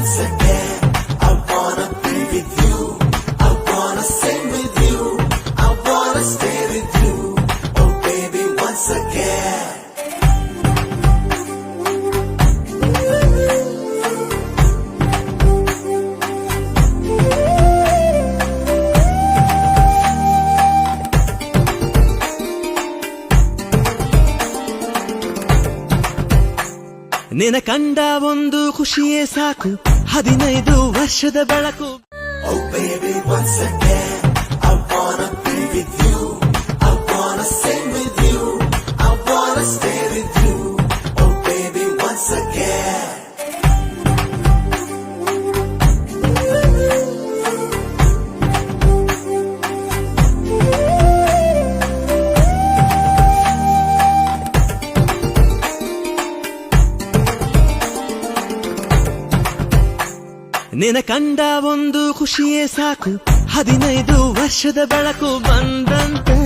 once again. I wanna be with you. I wanna sing with you. I wanna stay with you. Oh baby, once again. ನಿನ ಕಂಡ ಒಂದು ಖುಷಿಯೇ ಸಾಕು 15 ವರ್ಷದ ಬೆಳಕು. Oh baby, once again, I wanna be with you. I wanna sing with you. I wanna stay with you. Oh baby, once again. ನಿನ ಕಂಡ ಒಂದು ಖುಷಿಯೇ ಸಾಕು 15 ವರ್ಷದ ಬೆಳಕು ಬಂದಂತೆ